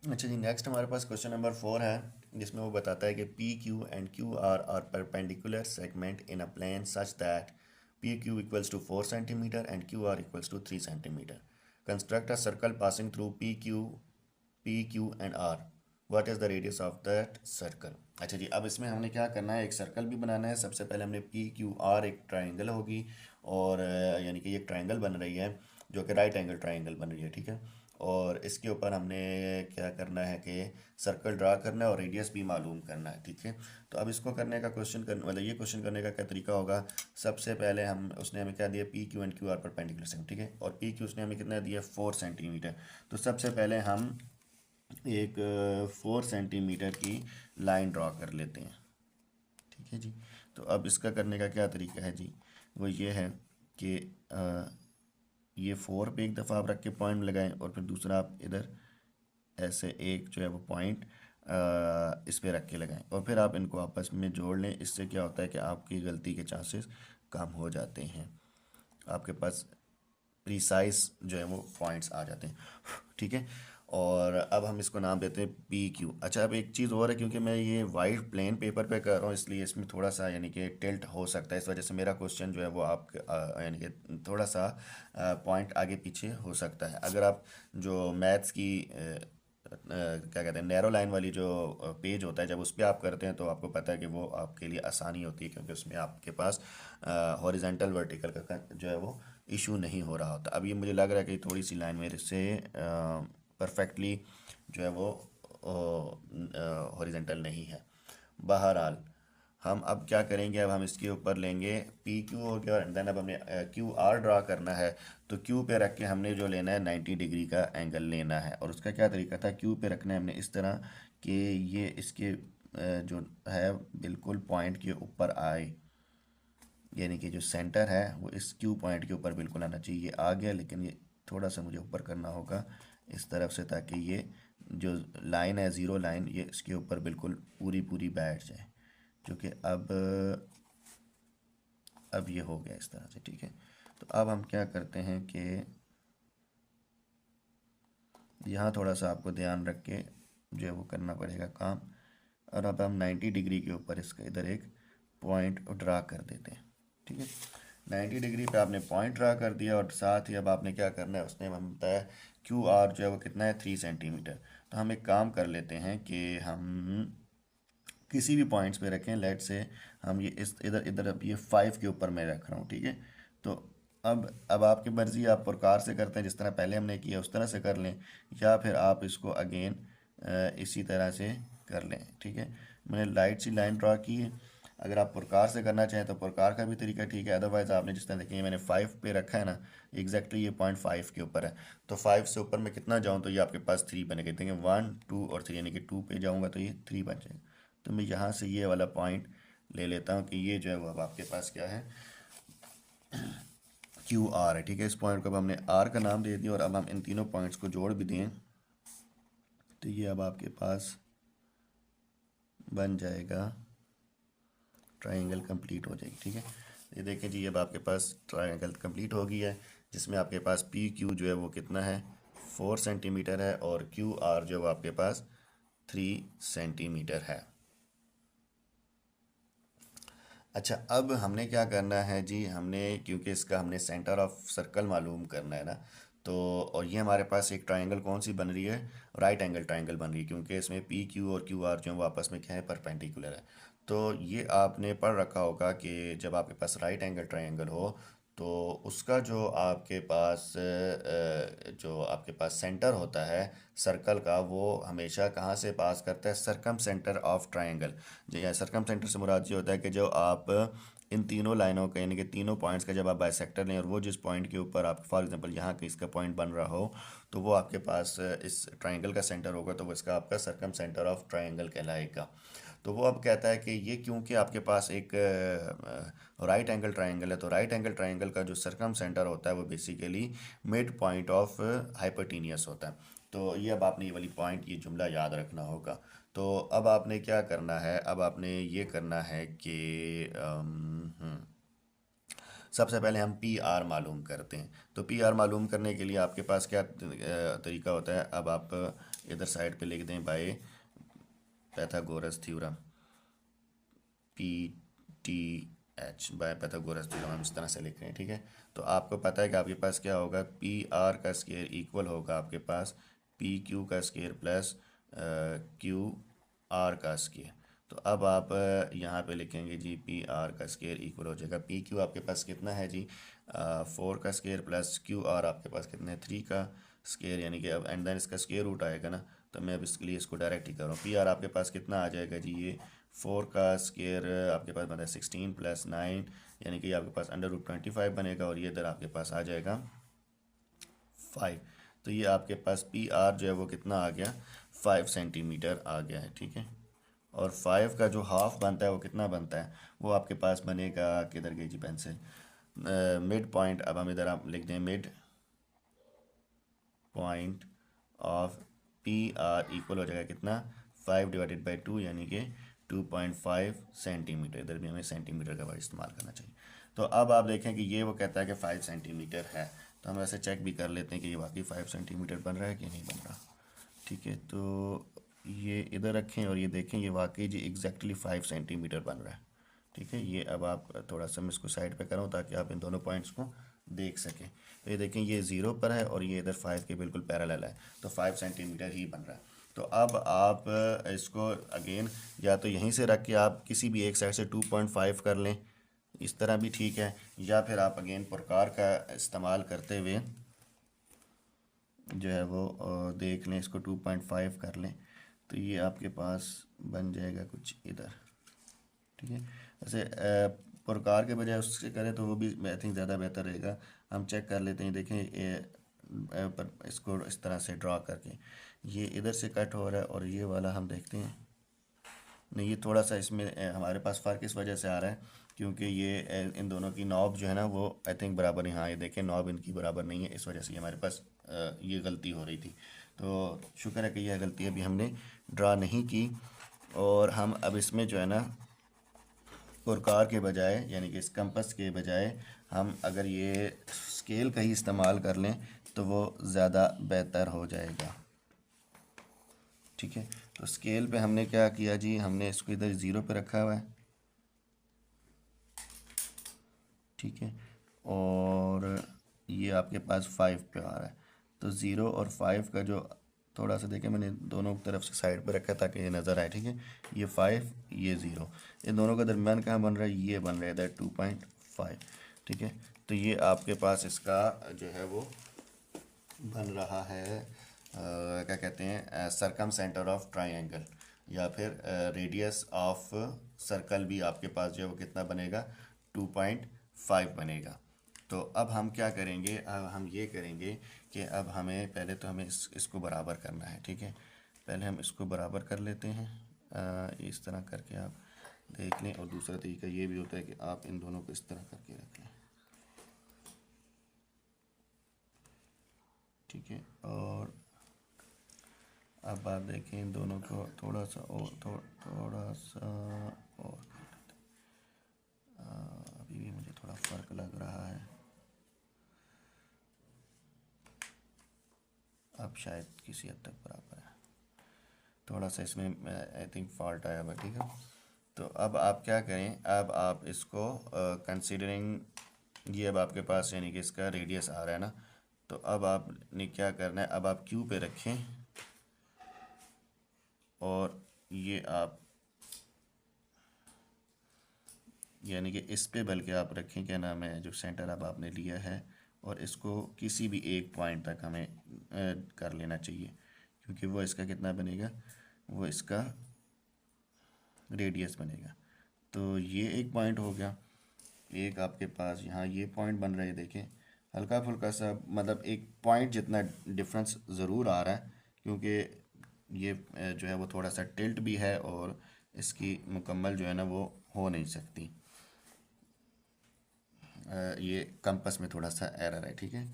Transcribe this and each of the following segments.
अच्छा जी, नेक्स्ट हमारे पास question number 4 है, जिसमें वो बताता है कि P Q and Q R perpendicular segment in a plane such that P Q equals to 4 centimetre and Q R equals to 3 centimetre. Construct a circle passing through P Q and R. What is the radius of that circle. अच्छा जी, अब इसमें हमने क्या करना है, एक circle भी बनाना है। सबसे पहले हमने पी क्यू आर एक ट्राइंगल होगी, और यानी कि ये एक ट्राइंगल बन रही है, जो कि राइट एंगल ट्राइंगल बन रही है, ठीक है। और इसके ऊपर हमने क्या करना है कि सर्कल ड्रा करना है और रेडियस भी मालूम करना है, ठीक है। तो अब इसको करने का क्वेश्चन कर मतलब ये क्वेश्चन करने का क्या तरीका होगा। सबसे पहले हम उसने हमें क्या दिया, P Q and Q R perpendicular segment, ठीक है। और पी क्यू उसने हमें कितना दिया, 4 सेंटीमीटर। तो सबसे पहले हम एक 4 सेंटीमीटर की लाइन ड्रॉ कर लेते हैं, ठीक है जी। तो अब इसका करने का क्या तरीका है जी, वो ये है कि ये 4 पे एक दफ़ा आप रख के पॉइंट लगाएं, और फिर दूसरा आप इधर ऐसे एक जो है वो पॉइंट इस पे रख के लगाएं, और फिर आप इनको आपस में जोड़ लें। इससे क्या होता है कि आपकी गलती के चांसेस कम हो जाते हैं, आपके पास प्रिसाइज जो है वो पॉइंट्स आ जाते हैं, ठीक है। और अब हम इसको नाम देते हैं पी क्यू। अच्छा, अब एक चीज़ और है, क्योंकि मैं ये वाइट प्लेन पेपर पे कर रहा हूँ, इसलिए इसमें थोड़ा सा यानी कि टिल्ट हो सकता है। इस वजह से मेरा क्वेश्चन जो है वो आप यानी कि थोड़ा सा पॉइंट आगे पीछे हो सकता है। अगर आप जो मैथ्स की क्या कहते हैं, नैरो लाइन वाली जो पेज होता है, जब उस पर आप करते हैं तो आपको पता है कि वो आपके लिए आसानी होती है, क्योंकि उसमें आपके पास हॉरिजेंटल वर्टिकल का जो है वो इशू नहीं हो रहा होता। अब ये मुझे लग रहा है कि थोड़ी सी लाइन मेरे से परफेक्टली जो है वो हॉरिजेंटल नहीं है। बहरहाल हम अब क्या करेंगे, अब हम इसके ऊपर लेंगे पी क्यू हो गया, और देन अब हमने क्यू आर ड्रा करना है। तो क्यू पे रख के हमने जो लेना है 90 डिग्री का एंगल लेना है। और उसका क्या तरीका था, क्यू पे रखना है हमने इस तरह कि ये इसके जो है बिल्कुल पॉइंट के ऊपर आए, यानी कि जो सेंटर है वो इस क्यू पॉइंट के ऊपर बिल्कुल आना चाहिए। ये आ गया, लेकिन ये थोड़ा सा मुझे ऊपर करना होगा इस तरफ से, ताकि ये जो लाइन है, ज़ीरो लाइन, ये इसके ऊपर बिल्कुल पूरी पूरी बैठ जाए, जो कि अब ये हो गया इस तरह से, ठीक है। तो अब हम क्या करते हैं कि यहाँ थोड़ा सा आपको ध्यान रख के जो है वो करना पड़ेगा काम। और अब हम 90 डिग्री के ऊपर इसका इधर एक पॉइंट ड्रा कर देते हैं, ठीक है। 90 डिग्री पे आपने पॉइंट ड्रा कर दिया, और साथ ही अब आपने क्या करना है, उसने हमें बताया क्यू आर जो है वो कितना है, 3 सेंटीमीटर। तो हम एक काम कर लेते हैं कि हम किसी भी पॉइंट्स पे रखें। लेट से हम ये इस इधर इधर अब ये 5 के ऊपर मैं रख रहा हूँ, ठीक है। तो अब आपकी मर्ज़ी, आप प्रकार से करते हैं जिस तरह पहले हमने किया उस तरह से कर लें, या फिर आप इसको अगेन इसी तरह से कर लें, ठीक है। मैंने लाइट सी लाइन ड्रा की है। अगर आप प्रकार से करना चाहें तो प्रकार का भी तरीका ठीक है, अदरवाइज़ आपने जिस तरह देखेंगे मैंने 5 पे रखा है ना, एग्जैक्टली ये पॉइंट 5 के ऊपर है। तो 5 से ऊपर मैं कितना जाऊँ तो ये आपके पास 3 बनेगा, देखेंगे 1 2 और 3, यानी कि 2 पे जाऊँगा तो ये 3 बन जाएगा। तो मैं यहाँ से ये वाला पॉइंट ले लेता हूँ कि ये जो है वो अब आपके पास क्या है, क्यू आर है, ठीक है। इस पॉइंट को अब हमने आर का नाम दे दिया, और अब हम इन तीनों पॉइंट्स को जोड़ भी दें तो ये अब आपके पास बन जाएगा, ट्राइंगल कंप्लीट हो जाएगी, ठीक है। ये देखें जी, अब आपके पास ट्राइंगल कंप्लीट हो गई है, जिसमें आपके पास पी क्यू जो है वो कितना है, 4 सेंटीमीटर है, और क्यू आर जो है वो आपके पास 3 सेंटीमीटर है। अच्छा, अब हमने क्या करना है जी, हमने क्योंकि इसका हमने सेंटर ऑफ सर्कल मालूम करना है ना, तो और ये हमारे पास एक ट्रायंगल कौन सी बन रही है, राइट एंगल ट्रायंगल बन रही है, क्योंकि इसमें पी क्यू और क्यू आर जो है वो आपस में क्या है, परपेंडिकुलर है। तो ये आपने पढ़ रखा होगा कि जब आपके पास राइट एंगल ट्रायंगल हो, तो उसका जो आपके पास जो आपके पास सेंटर होता है सर्कल का, वो हमेशा कहाँ से पास करता है, सरकम सेंटर ऑफ ट्रायंगल। जी हाँ, सरकम सेंटर से मुराद ये होता है कि जो आप इन तीनों लाइनों का यानी कि तीनों पॉइंट्स का जब आप बाइसेक्टर लें, और वो जिस पॉइंट के ऊपर आप फॉर एग्जांपल यहाँ के इसका पॉइंट बन रहा हो, तो वो आपके पास इस ट्रायंगल का सेंटर होगा, तो वो इसका आपका सरकम सेंटर ऑफ ट्रायंगल कहलाएगा। तो वो अब कहता है कि ये क्योंकि आपके पास एक राइट एंगल ट्रायंगल है, तो राइट एंगल ट्रायंगल का जो सरकम सेंटर होता है वो basically mid point of hypotenuse होता है। तो ये अब आपने ये वाली पॉइंट, ये जुमला याद रखना होगा। तो अब आपने क्या करना है, अब आपने ये करना है कि सबसे पहले हम पी आर मालूम करते हैं। तो पी आर मालूम करने के लिए आपके पास क्या तरीका होता है, अब आप इधर साइड पे लिख दें by Pythagoras theorem, P T H, by Pythagoras theorem हम इस तरह से लिख रहे हैं, ठीक है। तो आपको पता है कि आपके पास क्या होगा, पी आर का स्केयर इक्वल होगा आपके पास पी क्यू का स्केयर प्लस क्यू आर का स्केयर। तो अब आप यहाँ पे लिखेंगे जी पी आर का स्केयर इक्वल हो जाएगा, पी क्यू आपके पास कितना है जी 4 का स्केयर प्लस क्यू आर आपके पास कितना है 3 का स्केयर, यानी कि अब एंड देन इसका स्केयर रूट आएगा ना, तो मैं अब इसके लिए इसको डायरेक्ट ही कर रहा हूँ। पी आर आपके पास कितना आ जाएगा जी, ये 4 का स्केयर आपके पास मतलब 16 प्लस 9, यानी कि आपके पास अंडर रूट 25 बनेगा, और ये इधर आपके पास आ जाएगा 5। तो ये आपके पास पी आर जो है वो कितना आ गया 5 सेंटीमीटर आ गया है, ठीक है। और 5 का जो हाफ बनता है वो कितना बनता है, वो आपके पास बनेगा, किधर गई जी पेंसिल, मिड पॉइंट। अब हम इधर आप लिख दें mid point of P R equal हो जाएगा कितना 5/2, यानी कि 2.5 सेंटीमीटर। इधर भी हमें सेंटीमीटर का वर्ड इस्तेमाल करना चाहिए। तो अब आप देखें कि ये वो कहता है कि 5 सेंटीमीटर है, तो हम ऐसे चेक भी कर लेते हैं कि ये वाकई 5 सेंटीमीटर बन रहा है कि नहीं बन रहा, ठीक है। तो ये इधर रखें और ये देखें ये वाकई जी एग्जैक्टली 5 सेंटीमीटर बन रहा है, ठीक है। ये अब आप थोड़ा सा मैं इसको साइड पे करूँ ताकि आप इन दोनों पॉइंट्स को देख सकें। तो ये देखें ये 0 पर है और ये इधर 5 के बिल्कुल पैरेलल है, तो 5 सेंटीमीटर ही बन रहा है। तो अब आप इसको अगेन या तो यहीं से रख के आप किसी भी एक साइड से 2.5 कर लें, इस तरह भी ठीक है, या फिर आप अगेन प्रकार का इस्तेमाल करते हुए जो है वो देख लें, इसको 2.5 कर लें, तो ये आपके पास बन जाएगा कुछ इधर, ठीक है। वैसे प्रकार के बजाय उससे करें तो वो भी आई थिंक ज़्यादा बेहतर रहेगा। हम चेक कर लेते हैं, देखें पर इसको इस तरह से ड्रा करके ये इधर से कट हो रहा है और ये वाला हम देखते हैं नहीं, ये थोड़ा सा इसमें हमारे पास फ़र्क इस वजह से आ रहा है क्योंकि ये इन दोनों की नॉब जो है ना वो आई थिंक बराबर नहीं, हाँ ये देखें नॉब इनकी बराबर नहीं है, इस वजह से हमारे पास ये गलती हो रही थी। तो शुक्र है कि यह गलती अभी हमने ड्रा नहीं की, और हम अब इसमें जो है ना पुरकार के बजाय यानी कि इस कंपस के बजाय हम अगर ये स्केल का ही इस्तेमाल कर लें तो वो ज़्यादा बेहतर हो जाएगा, ठीक है। तो स्केल पे हमने क्या किया जी, हमने इसको इधर 0 पे रखा हुआ है, ठीक है, और ये आपके पास 5 पे आ रहा है। तो 0 और 5 का जो थोड़ा सा देखें मैंने दोनों तरफ से साइड पे रखा ताकि ये नज़र आए, ठीक है। ये 5 ये 0, इन दोनों का दरमियान कहाँ बन रहा है, ये बन रहा है इधर 2.5, ठीक है। तो ये आपके पास इसका जो है वो बन रहा है क्या कहते हैं सरकम सेंटर ऑफ ट्राइंगल, या फिर रेडियस ऑफ सर्कल भी आपके पास जो है वो कितना बनेगा 2.5 बनेगा। तो अब हम क्या करेंगे, अब हम ये करेंगे कि अब हमें पहले तो हमें इसको बराबर करना है, ठीक है। पहले हम इसको बराबर कर लेते हैं, इस तरह करके आप देख लें, और दूसरा तरीका ये भी होता है कि आप इन दोनों को इस तरह करके रख लें, ठीक है। और अब आप देखें इन दोनों को थोड़ा सा और थोड़ा सा और अभी भी मुझे थोड़ा फ़र्क लग रहा है, अब शायद किसी हद तक बराबर है, थोड़ा सा इसमें आई थिंक फॉल्ट आया हुआ, ठीक है। तो अब आप क्या करें, अब आप इसको कंसीडरिंग ये अब आपके पास यानी कि इसका रेडियस आ रहा है ना, तो अब आपने क्या करना है, अब आप क्यू पे रखें और ये आप यानी कि इस पे बल्कि आप रखें क्या नाम है जो सेंटर अब आपने लिया है, और इसको किसी भी एक पॉइंट तक हमें कर लेना चाहिए, क्योंकि वो इसका कितना बनेगा, वो इसका रेडियस बनेगा। तो ये एक पॉइंट हो गया, एक आपके पास यहाँ ये पॉइंट बन रहा है, देखें हल्का फुल्का सा मतलब एक पॉइंट जितना डिफरेंस ज़रूर आ रहा है, क्योंकि ये जो है वो थोड़ा सा टिल्ट भी है और इसकी मुकम्मल जो है ना वो हो नहीं सकती, ये कंपस में थोड़ा सा एरर है, ठीक है।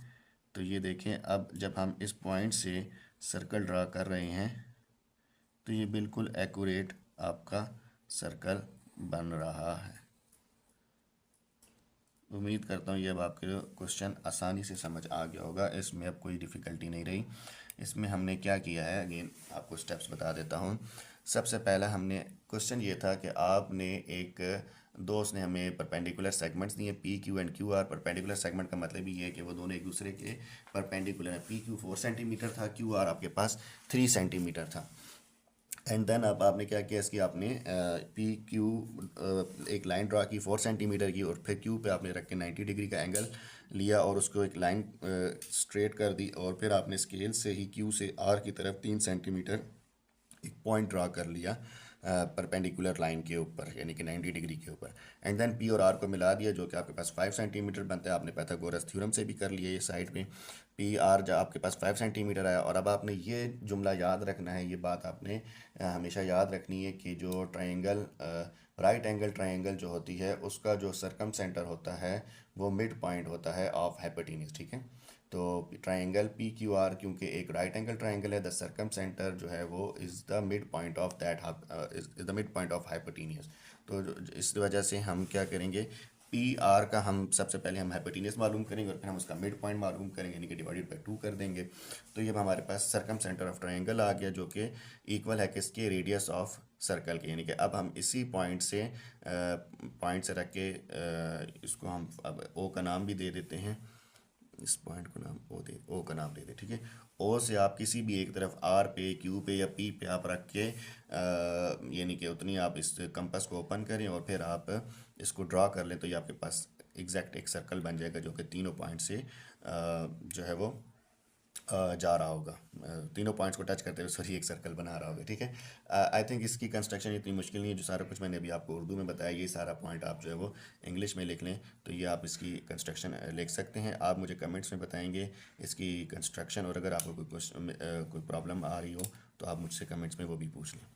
तो ये देखें अब जब हम इस पॉइंट से सर्कल ड्रा कर रहे हैं तो ये बिल्कुल एक्यूरेट आपका सर्कल बन रहा है। उम्मीद करता हूँ ये अब आपके क्वेश्चन आसानी से समझ आ गया होगा, इसमें अब कोई डिफ़िकल्टी नहीं रही। इसमें हमने क्या किया है, अगेन आपको स्टेप्स बता देता हूँ। सबसे पहला हमने क्वेश्चन ये था कि आपने एक दोस्त ने हमें परपेंडिकुलर सेगमेंट्स दिए P Q and Q R. Perpendicular segment का मतलब ये है कि वो दोनों एक दूसरे के परपेंडिकुलर है। पी क्यू 4 सेंटीमीटर था, क्यू आर आपके पास 3 सेंटीमीटर था। एंड देन अब आपने क्या किया, इसकी आपने पी क्यू एक लाइन ड्रा की 4 सेंटीमीटर की, और फिर क्यू पे आपने रख के 90 डिग्री का एंगल लिया और उसको एक लाइन स्ट्रेट कर दी, और फिर आपने स्केल से ही क्यू से आर की तरफ 3 सेंटीमीटर एक पॉइंट ड्रा कर लिया परपेंडिकुलर लाइन के ऊपर, यानी कि 90 डिग्री के ऊपर। एंड देन पी और आर को मिला दिया, जो कि आपके पास 5 सेंटीमीटर बनता है। आपने पाइथागोरस थ्योरम से भी कर लिया ये साइड में। पी आर जब आपके पास 5 सेंटीमीटर आया, और अब आपने ये जुमला याद रखना है, ये बात आपने हमेशा याद रखनी है कि जो ट्राइंगल राइट एंगल ट्राइंगल जो होती है, उसका जो सरकम सेंटर होता है वो मिड पॉइंट होता है ऑफ हाइपोटेन्यूज, ठीक है। तो ट्राइंगल पी क्यू आर क्योंकि एक राइट एंगल ट्राइंगल है, द सरकम सेंटर जो है वो is the mid point of that is the mid point of hypotenuse. तो इस वजह से हम क्या करेंगे, पी आर का हम सबसे पहले हम हाइपोटेन्यूज मालूम करेंगे, और फिर हम उसका मिड पॉइंट मालूम करेंगे, यानी कि डिवाइडेड बाई 2 कर देंगे। तो ये हमारे पास सरकम सेंटर ऑफ ट्राइंगल आ गया, जो कि इक्वल है किसके, रेडियस ऑफ सर्कल के। यानी कि अब हम इसी पॉइंट से रख के इसको हम अब ओ का नाम भी दे देते हैं, इस पॉइंट को नाम ओ का नाम दे दे, ठीक है। ओ से आप किसी भी एक तरफ आर पे, क्यू पे या पी पे आप रख के यानी कि उतनी आप इस कंपास को ओपन करें और फिर आप इसको ड्रा कर लें, तो ये आपके पास एग्जैक्ट एक सर्कल बन जाएगा, जो कि तीनों पॉइंट से जो है वो जा रहा होगा, तीनों पॉइंट्स को टच करते हुए सॉरी एक सर्कल बना रहा होगा, ठीक है। आई थिंक इसकी कंस्ट्रक्शन इतनी मुश्किल नहीं है, जो सारा कुछ मैंने अभी आपको उर्दू में बताया, ये सारा पॉइंट आप जो है वो इंग्लिश में लिख लें, तो ये आप इसकी कंस्ट्रक्शन लिख सकते हैं। आप मुझे कमेंट्स में बताएंगे इसकी कंस्ट्रक्शन, और अगर आपको कोई प्रॉब्लम आ रही हो तो आप मुझसे कमेंट्स में वो भी पूछ लें।